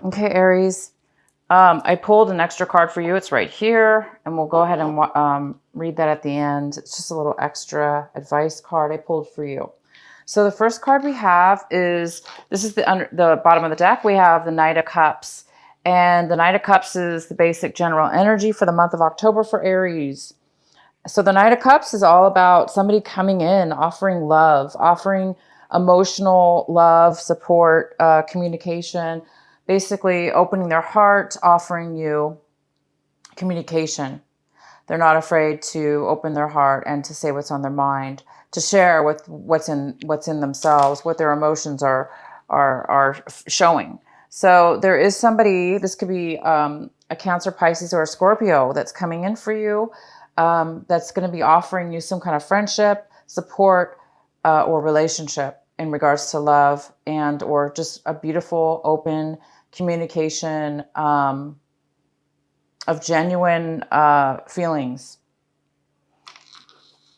Okay, Aries. I pulled an extra card for you. It's right here, and we'll go ahead and read that at the end. It's just a little extra advice card I pulled for you. So the first card we have is, this is the bottom of the deck. We have the Knight of Cups. And the Knight of Cups is the basic general energy for the month of October for Aries. So the Knight of Cups is all about somebody coming in, offering love, offering emotional love, support, communication, basically opening their heart, offering you communication. They're not afraid to open their heart and to say what's on their mind, to share with what's in themselves, what their emotions are showing. So there is somebody, this could be a Cancer, Pisces, or a Scorpio that's coming in for you, that's going to be offering you some kind of friendship, support, or relationship in regards to love and or just a beautiful, open communication of genuine feelings.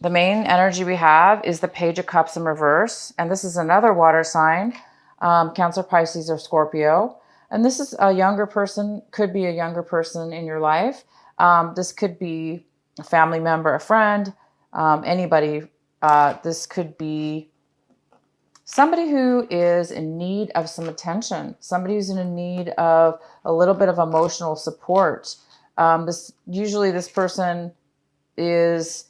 The main energy we have is the Page of Cups in reverse. And this is another water sign, Cancer, Pisces, or Scorpio. And this is a younger person, could be a younger person in your life. This could be a family member, a friend, anybody. This could be somebody who is in need of some attention, somebody who's in need of a little bit of emotional support. Usually this person is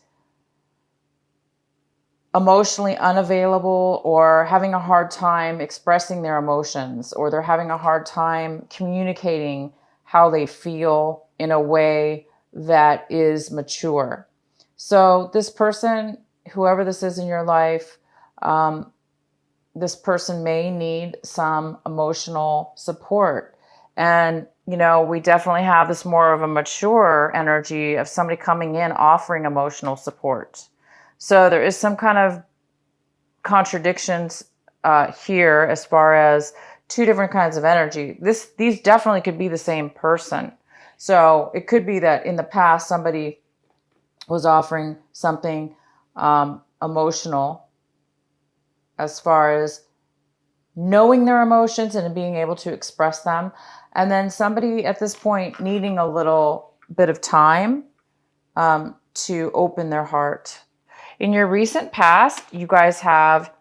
emotionally unavailable or having a hard time expressing their emotions, or they're having a hard time communicating how they feel in a way that is mature. So this person, whoever this is in your life, this person may need some emotional support. And, you know, we definitely have this more of a mature energy of somebody coming in offering emotional support. So there is some kind of contradictions here as far as two different kinds of energy. These definitely could be the same person. So it could be that in the past somebody was offering something emotional as far as knowing their emotions and being able to express them. And then somebody at this point needing a little bit of time to open their heart. In your recent past, you guys have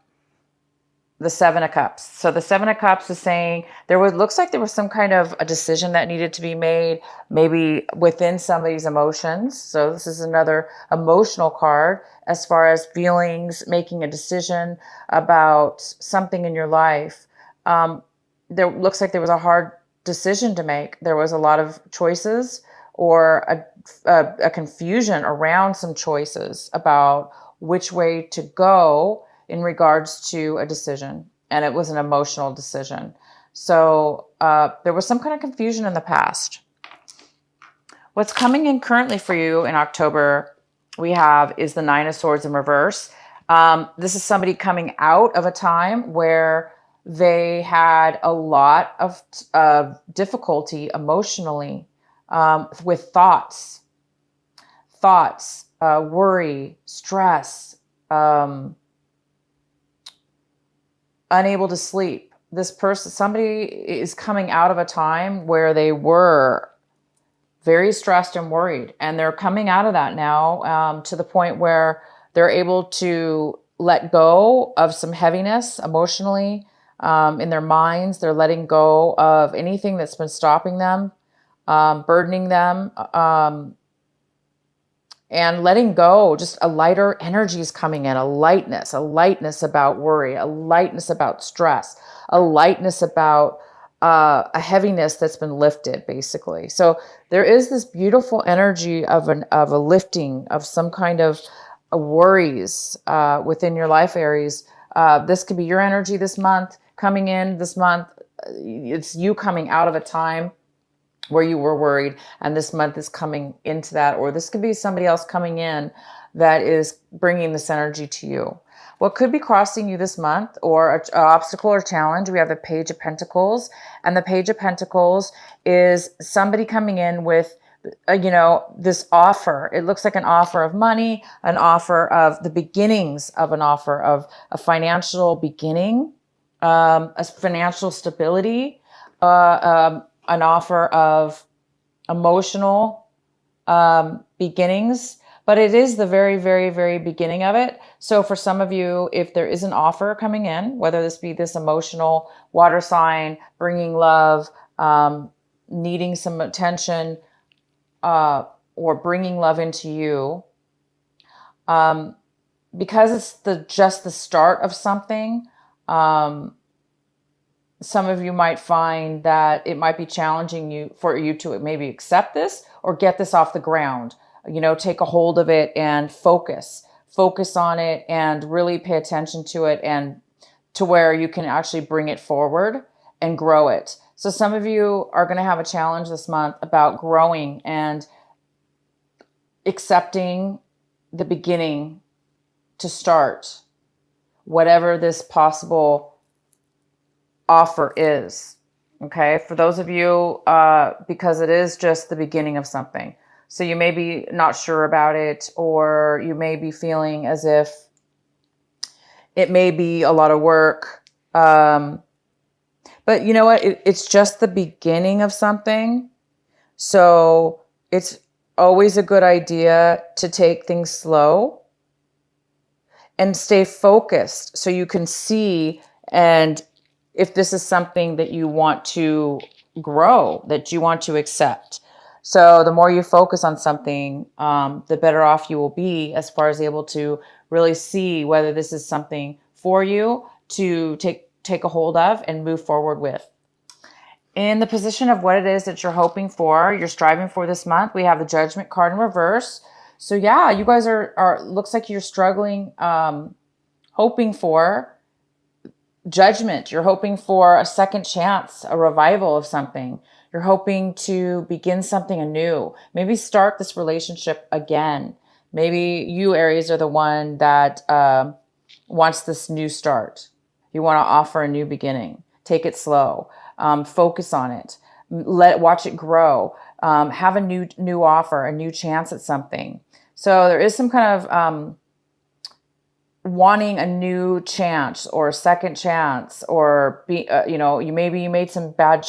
the Seven of Cups. So the Seven of Cups is saying looks like there was some kind of a decision that needed to be made, maybe within somebody's emotions. So this is another emotional card as far as feelings, making a decision about something in your life. There looks like there was a hard decision to make. There was a lot of choices or a confusion around some choices about which way to go in regards to a decision. And it was an emotional decision. So there was some kind of confusion in the past. What's coming in currently for you in October, we have is the Nine of Swords in reverse. This is somebody coming out of a time where they had a lot of difficulty emotionally with thoughts, worry, stress, unable to sleep. This person, somebody is coming out of a time where they were very stressed and worried, and they're coming out of that now to the point where they're able to let go of some heaviness emotionally in their minds. They're letting go of anything that's been stopping them, burdening them, and letting go. Just a lighter energy is coming in, a lightness about worry, a lightness about stress, a lightness about a heaviness that's been lifted, basically. So there is this beautiful energy of a lifting of some kind of worries within your life, Aries. This could be your energy this month, coming in this month. It's you coming out of a time where you were worried, and this month is coming into that, or this could be somebody else coming in that is bringing this energy to you. What could be crossing you this month, or an obstacle or challenge, we have the Page of Pentacles, and the Page of Pentacles is somebody coming in with this offer. It looks like an offer of money, an offer of the beginnings of an offer of a financial beginning, a financial stability, an offer of emotional beginnings, but it is the very, very, very beginning of it. So for some of you, if there is an offer coming in, whether this be this emotional water sign, bringing love, needing some attention, or bringing love into you, because it's just the start of something, some of you might find that it might be challenging for you to maybe accept this or get this off the ground. Take a hold of it and focus on it and really pay attention to it, and to where you can actually bring it forward and grow it. So some of you are going to have a challenge this month about growing and accepting the beginning to start whatever this possible offer is. Okay. For those of you, because it is just the beginning of something. So you may be not sure about it, or you may be feeling as if it may be a lot of work. But you know what? It's just the beginning of something. So it's always a good idea to take things slow and stay focused so you can see, and if this is something that you want to grow, that you want to accept. So the more you focus on something, the better off you will be as far as able to really see whether this is something for you to take a hold of and move forward with. In the position of what it is that you're hoping for, you're striving for this month, we have the Judgment card in reverse. So yeah, you guys are looks like you're struggling, hoping for judgment. You're hoping for a second chance, a revival of something. You're hoping to begin something anew. Maybe start this relationship again. Maybe you, Aries, are the one that wants this new start. You want to offer a new beginning. Take it slow. Focus on it. Watch it grow. Have a new offer, a new chance at something. So there is some kind of wanting a new chance or a second chance, or you made some bad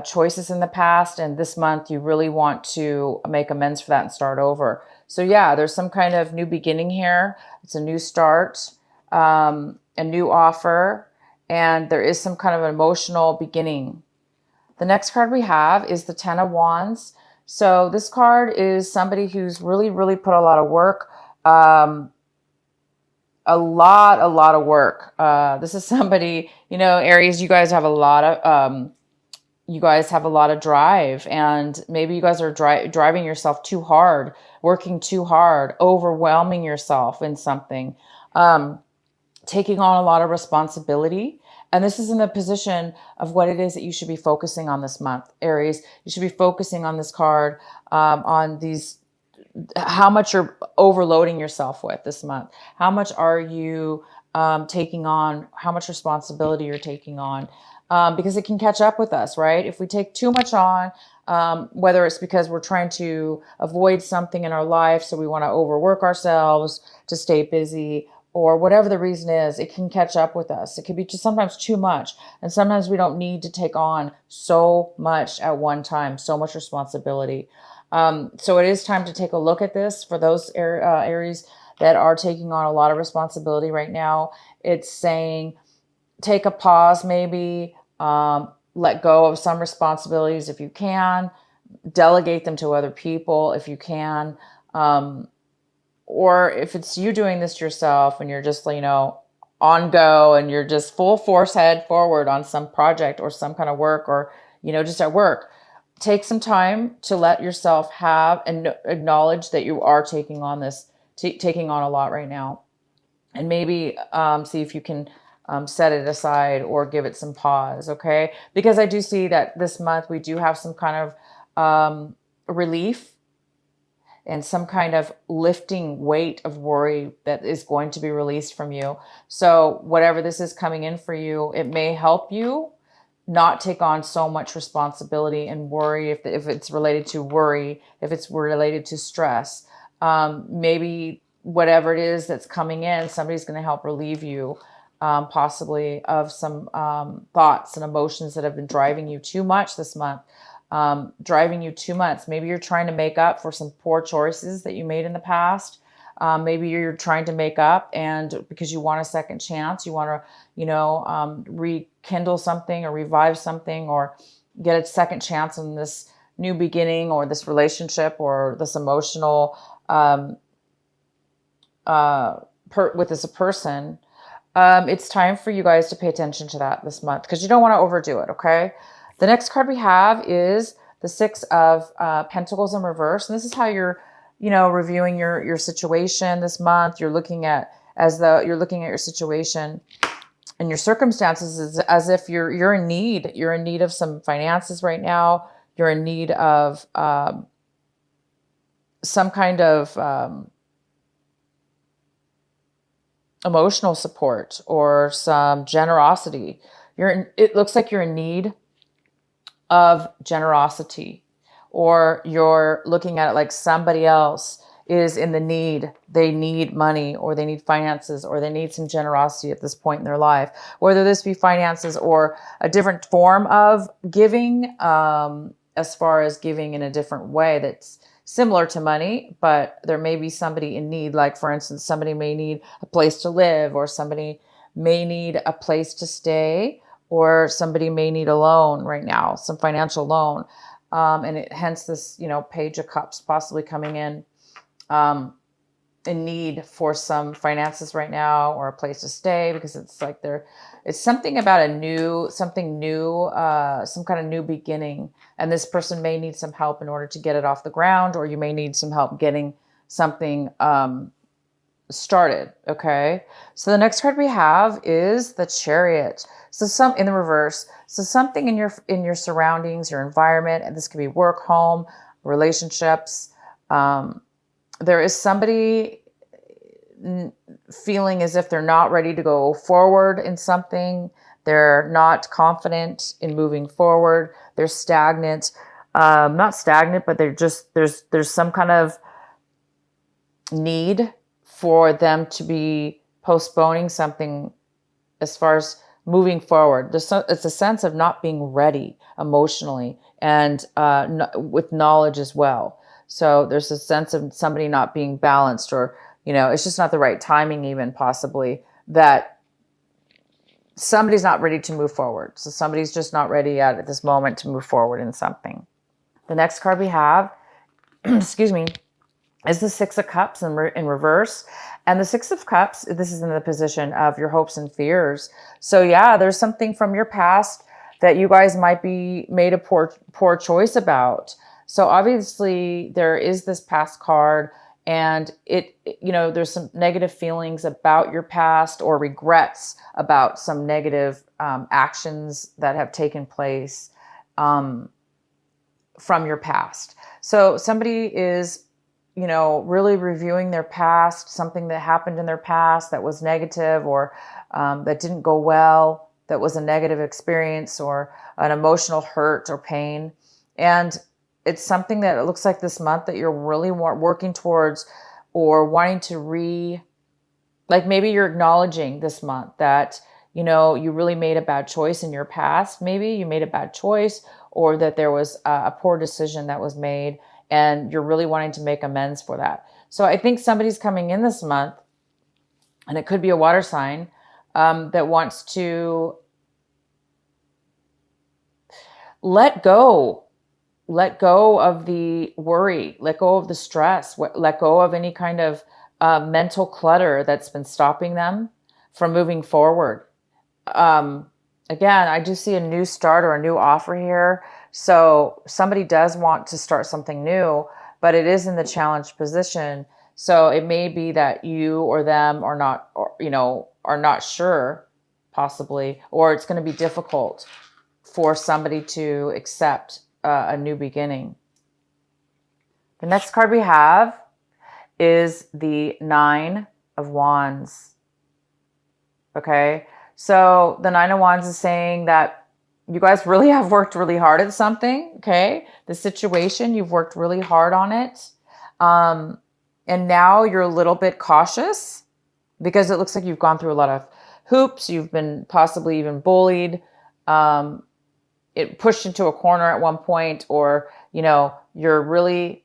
choices in the past, and this month you really want to make amends for that and start over. So yeah, there's some kind of new beginning here. It's a new start, a new offer, and there is some kind of an emotional beginning. The next card we have is the Ten of Wands. So this card is somebody who's really, really put a lot of work, a lot of work. This is somebody, Aries, you guys have a lot of drive, and maybe you guys are driving yourself too hard, working too hard, overwhelming yourself in something, taking on a lot of responsibility. And this is in the position of what it is that you should be focusing on this month, Aries. You should be focusing on this card, on these, how much you're overloading yourself with this month. How much are you taking on? How much responsibility you're taking on? Because it can catch up with us, right? If we take too much on, whether it's because we're trying to avoid something in our life, so we want to overwork ourselves to stay busy, or whatever the reason is, it can catch up with us. It can be just sometimes too much. And sometimes we don't need to take on so much at one time, so much responsibility. So it is time to take a look at this for those Aries that are taking on a lot of responsibility right now. It's saying, take a pause, maybe, let go of some responsibilities if you can, delegate them to other people if you can. Or if it's you doing this yourself and you're just, on go and you're just full force head forward on some project or some kind of work, or, just at work, take some time to let yourself have and acknowledge that you are taking on taking on a lot right now. And maybe see if you can set it aside or give it some pause, okay? Because I do see that this month we do have some kind of relief and some kind of lifting weight of worry that is going to be released from you. So whatever this is coming in for you, it may help you not take on so much responsibility and worry, if it's related to worry, if it's related to stress. Maybe whatever it is that's coming in, somebody's going to help relieve you possibly of some thoughts and emotions that have been driving you too much this month, driving you too much. Maybe you're trying to make up for some poor choices that you made in the past. Maybe you're trying to make up, and because you want a second chance, you want to, rekindle something or revive something or get a second chance in this new beginning or this relationship or this emotional with this person. It's time for you guys to pay attention to that this month because you don't want to overdo it, okay? The next card we have is the Six of Pentacles in reverse. And this is how you're, reviewing your situation this month. You're looking at your situation and your circumstances as if you're in need. You're in need of some finances right now. You're in need of some kind of emotional support or some generosity. It looks like you're in need of generosity, or you're looking at it like somebody else is in the need. They need money, or they need finances, or they need some generosity at this point in their life, whether this be finances or a different form of giving, as far as giving in a different way that's similar to money, but there may be somebody in need. Like, for instance, somebody may need a place to live, or somebody may need a place to stay, or somebody may need a loan right now, some financial loan. Hence this, Page of Cups possibly coming in need for some finances right now, or a place to stay, because it's like it's something about something new, some kind of new beginning. And this person may need some help in order to get it off the ground, or you may need some help getting something started. Okay. So the next card we have is the Chariot. So in the reverse. So something in your surroundings, your environment, and this could be work, home, relationships. There is somebody feeling as if they're not ready to go forward in something. They're not confident in moving forward. They're stagnant. Not stagnant, but they're just, there's some kind of need for them to be postponing something as far as moving forward. It's a sense of not being ready emotionally and with knowledge as well. So there's a sense of somebody not being balanced, or, it's just not the right timing, even possibly, that somebody's not ready to move forward. So somebody's just not ready at this moment to move forward in something. The next card we have, excuse me, is the Six of Cups in reverse. And the Six of Cups, this is in the position of your hopes and fears. So yeah, there's something from your past that you guys might be made a poor choice about. So obviously there is this past card, and there's some negative feelings about your past, or regrets about some negative actions that have taken place from your past. So somebody is, really reviewing their past, something that happened in their past that was negative, or that didn't go well, that was a negative experience, or an emotional hurt or pain. And it's something that it looks like this month that you're really working towards, or wanting to like maybe you're acknowledging this month that, you really made a bad choice in your past. Maybe you made a bad choice, or that there was a poor decision that was made, and you're really wanting to make amends for that. So I think somebody's coming in this month, and it could be a water sign, that wants to let go of the worry, let go of the stress, let go of any kind of mental clutter that's been stopping them from moving forward. Again, I do see a new start or a new offer here. So somebody does want to start something new, but it is in the challenged position. So it may be that you or them are not, are not sure, possibly, or it's going to be difficult for somebody to accept a new beginning. The next card we have is the Nine of Wands. Okay, so the Nine of Wands is saying that you guys really have worked really hard at something. Okay, the situation, you've worked really hard on it, and now you're a little bit cautious because it looks like you've gone through a lot of hoops. You've been possibly even bullied, it pushed into a corner at one point, or, you know, you're really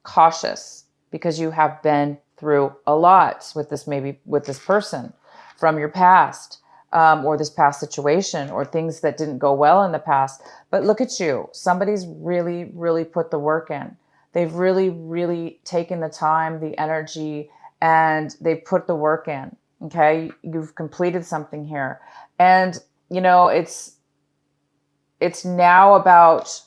cautious because you have been through a lot with this, maybe with this person from your past, or this past situation, or things that didn't go well in the past. But look at you. Somebody's really, really put the work in. They've really, really taken the time, the energy, and they've put the work in. Okay. You've completed something here. And, you know, it's now about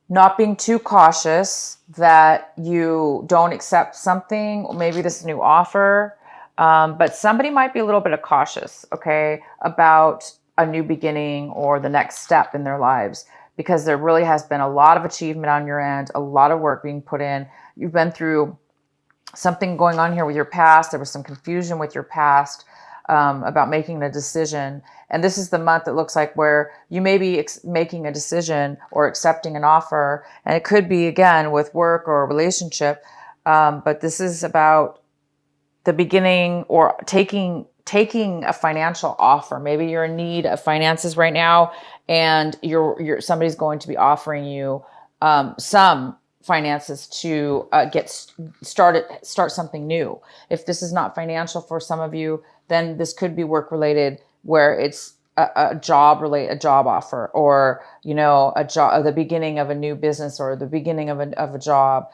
not being too cautious that you don't accept something, or maybe this new offer. But somebody might be a little bit of cautious, okay, about a new beginning or the next step in their lives, because there really has been a lot of achievement on your end, a lot of work being put in. You've been through something going on here with your past. There was some confusion with your past about making a decision. And this is the month that looks like where you may be making a decision or accepting an offer. And it could be, again, with work or a relationship. But this is about the beginning, or taking a financial offer. Maybe you're in need of finances right now, and somebody's going to be offering you some finances to start something new. If this is not financial for some of you, then this could be work related, where it's a job offer, or, you know, the beginning of a new business, or the beginning of a job.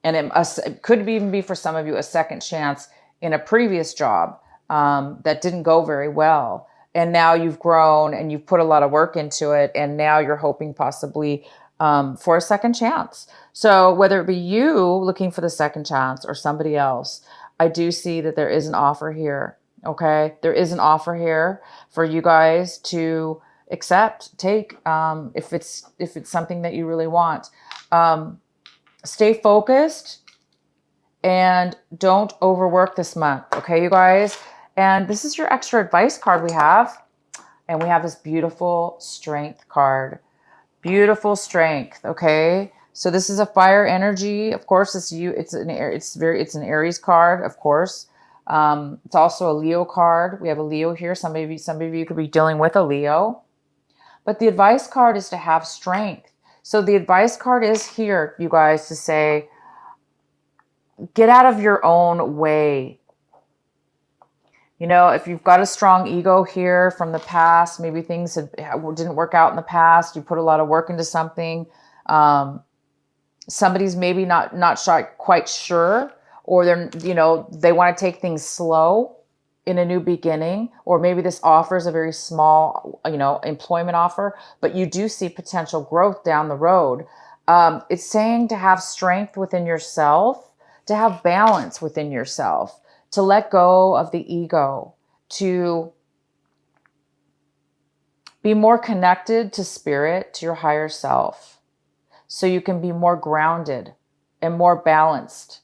And it could even be for some of you a second chance in a previous job that didn't go very well. And now you've grown and you've put a lot of work into it. And now you're hoping possibly for a second chance. So whether it be you looking for the second chance or somebody else, I do see that there is an offer here. Okay. There is an offer here for you guys to accept, take, if it's something that you really want. Stay focused and don't overwork this month. Okay, you guys. And this is your extra advice card we have. And we have this beautiful strength card. Beautiful strength. Okay. So this is a fire energy. Of course, it's an Aries card, of course. It's also a Leo card. We have a Leo here. Some of you could be dealing with a Leo. But the advice card is to have strength. So the advice card is here, you guys, to say, get out of your own way. You know, if you've got a strong ego here from the past, maybe things didn't work out in the past, you put a lot of work into something. Somebody's maybe not quite sure, or they want to take things slow in a new beginning, or maybe this offer is a very small, employment offer, but you do see potential growth down the road. It's saying to have strength within yourself, to have balance within yourself, to let go of the ego, to be more connected to spirit, to your higher self, so you can be more grounded and more balanced,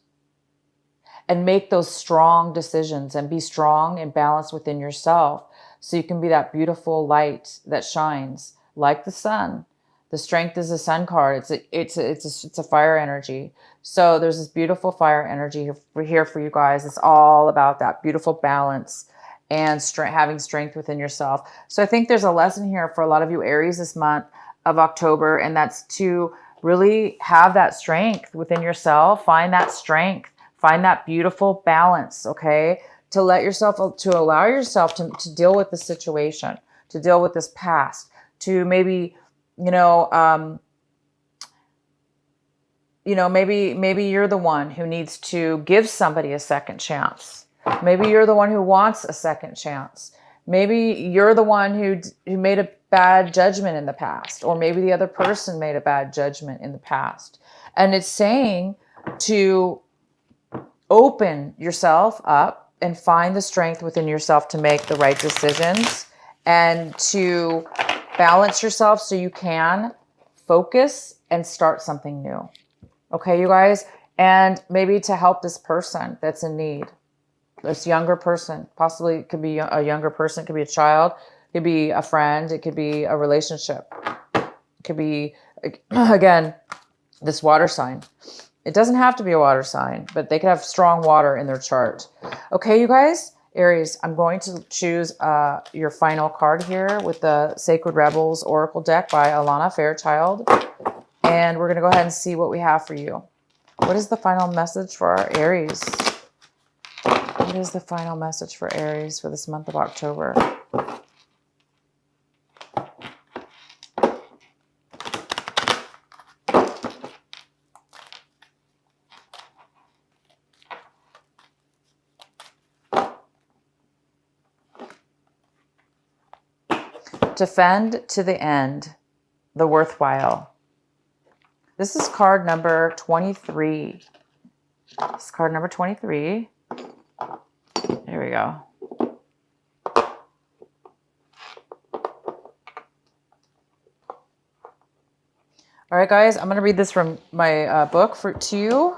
and make those strong decisions, and be strong and balanced within yourself, so you can be that beautiful light that shines like the sun. The strength is a sun card. It's a fire energy. So there's this beautiful fire energy here for you guys. It's all about that beautiful balance and having strength within yourself. So I think there's a lesson here for a lot of you Aries this month of October, and that's to really have that strength within yourself. Find that strength. Find that beautiful balance, okay? To allow yourself to deal with the situation, to deal with this past, to maybe, maybe you're the one who needs to give somebody a second chance. Maybe you're the one who wants a second chance. Maybe you're the one who made a bad judgment in the past, or maybe the other person made a bad judgment in the past. And it's saying to open yourself up and find the strength within yourself to make the right decisions, and to balance yourself so you can focus and start something new. Okay, you guys? And maybe to help this person that's in need, this younger person. Possibly it could be a younger person, it could be a child, it could be a friend, it could be a relationship. It could be, again, this water sign. It doesn't have to be a water sign, but they could have strong water in their chart. Okay, you guys, Aries, I'm going to choose your final card here with the Sacred Rebels Oracle deck by Alana Fairchild. And we're going to go ahead and see what we have for you. What is the final message for our Aries? What is the final message for Aries for this month of October? Defend to the end, the worthwhile. This is card number 23. This is card number 23. There we go. All right, guys, I'm going to read this from my book to you.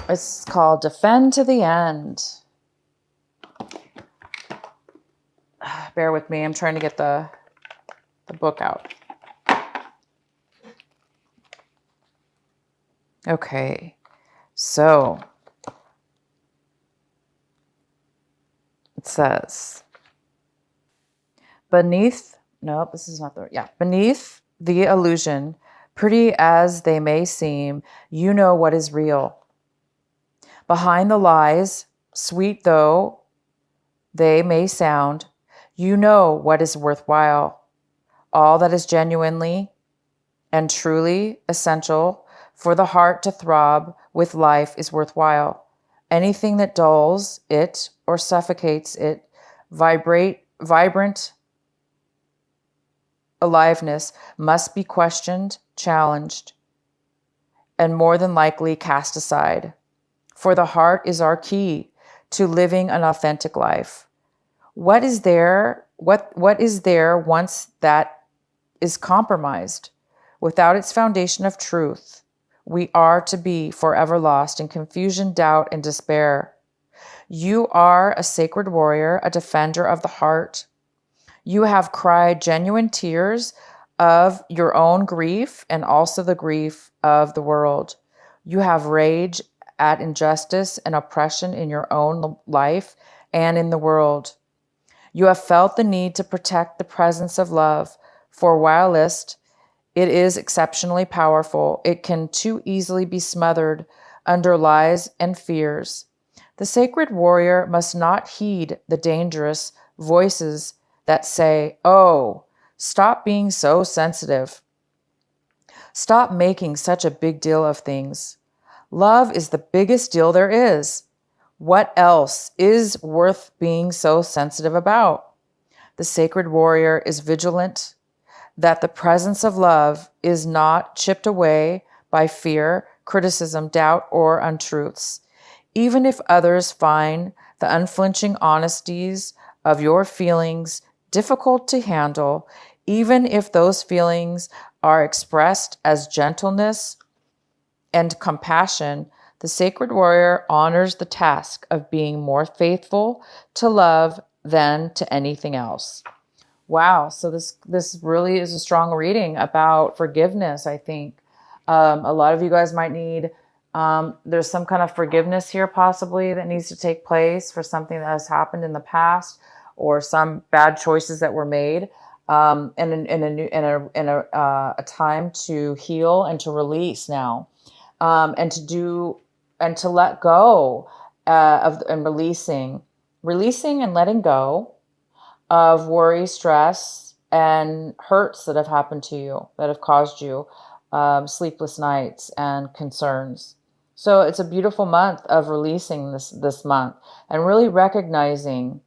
It's called Defend to the End. Bear with me. I'm trying to get the book out. Okay. So it says, beneath the illusion, pretty as they may seem, you know what is real. Behind the lies, sweet though they may sound, you know what is worthwhile. All that is genuinely and truly essential for the heart to throb with life is worthwhile. Anything that dulls it or suffocates it, vibrant aliveness must be questioned, challenged, and more than likely cast aside. For the heart is our key to living an authentic life. What is there once that is compromised? Without its foundation of truth, we are to be forever lost in confusion, doubt, and despair. You are a sacred warrior, a defender of the heart. You have cried genuine tears of your own grief and also the grief of the world. You have rage at injustice and oppression in your own life and in the world. You have felt the need to protect the presence of love, for whilst it is exceptionally powerful, it can too easily be smothered under lies and fears. The sacred warrior must not heed the dangerous voices that say, "Oh, stop being so sensitive. Stop making such a big deal of things. Love is the biggest deal there is. What else is worth being so sensitive about?" The sacred warrior is vigilant that the presence of love is not chipped away by fear, criticism, doubt, or untruths. Even if others find the unflinching honesties of your feelings difficult to handle, even if those feelings are expressed as gentleness and compassion, the sacred warrior honors the task of being more faithful to love than to anything else. Wow. So this really is a strong reading about forgiveness, I think. A lot of you guys might need, there's some kind of forgiveness here possibly that needs to take place for something that has happened in the past or some bad choices that were made. And in a time to heal and to release now, and to let go and releasing and letting go of worry, stress, and hurts that have happened to you, that have caused you sleepless nights and concerns. So it's a beautiful month of releasing this month and really recognizing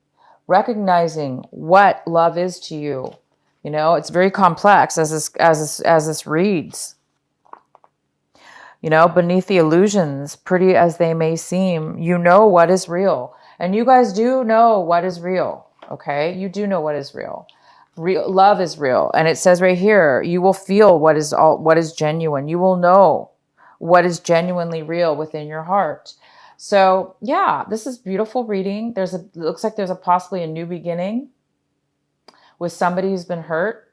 what love is to you. You know, it's very complex as this reads. You know, beneath the illusions, pretty as they may seem, you know what is real. And you guys do know what is real, okay? You do know what is real. Love is real. And it says right here, you will feel what is genuine. You will know what is genuinely real within your heart. So yeah, this is beautiful reading. It looks like there's possibly a new beginning with somebody who's been hurt.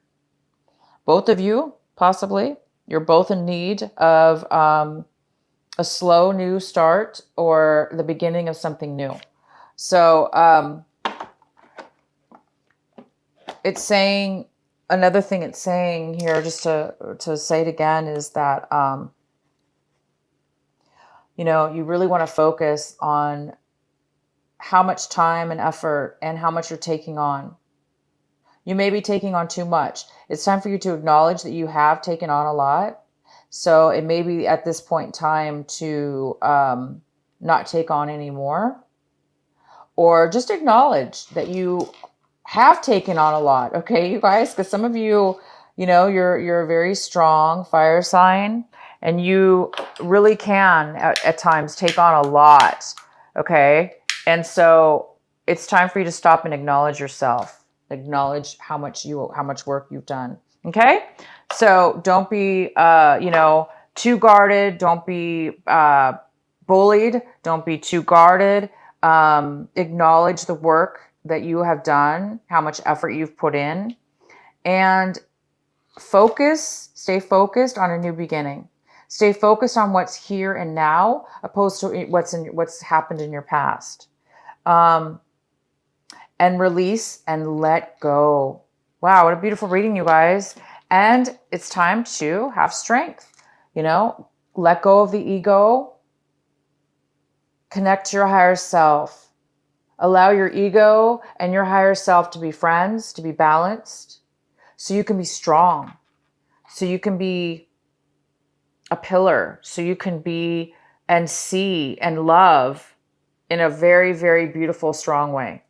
Both of you, possibly. You're both in need of a slow new start or the beginning of something new. So it's saying, another thing it's saying here, just to say it again, is that, you know, you really want to focus on how much time and effort and how much you're taking on. You may be taking on too much. It's time for you to acknowledge that you have taken on a lot. So it may be at this point in time to not take on anymore, or just acknowledge that you have taken on a lot. Okay, you guys, because some of you, you know, you're a very strong fire sign, and you really can at times take on a lot. Okay, and so it's time for you to stop and acknowledge yourself. Acknowledge how much work you've done. Okay, so don't be you know, too guarded. Don't be bullied. Don't be too guarded. Acknowledge the work that you have done, how much effort you've put in, and stay focused on a new beginning. Stay focused on what's here and now, opposed to what's happened in your past. And release and let go. Wow, what a beautiful reading, you guys. And it's time to have strength. You know, let go of the ego, connect to your higher self. Allow your ego and your higher self to be friends, to be balanced, so you can be strong, so you can be a pillar, so you can be and see and love in a very, very beautiful, strong way.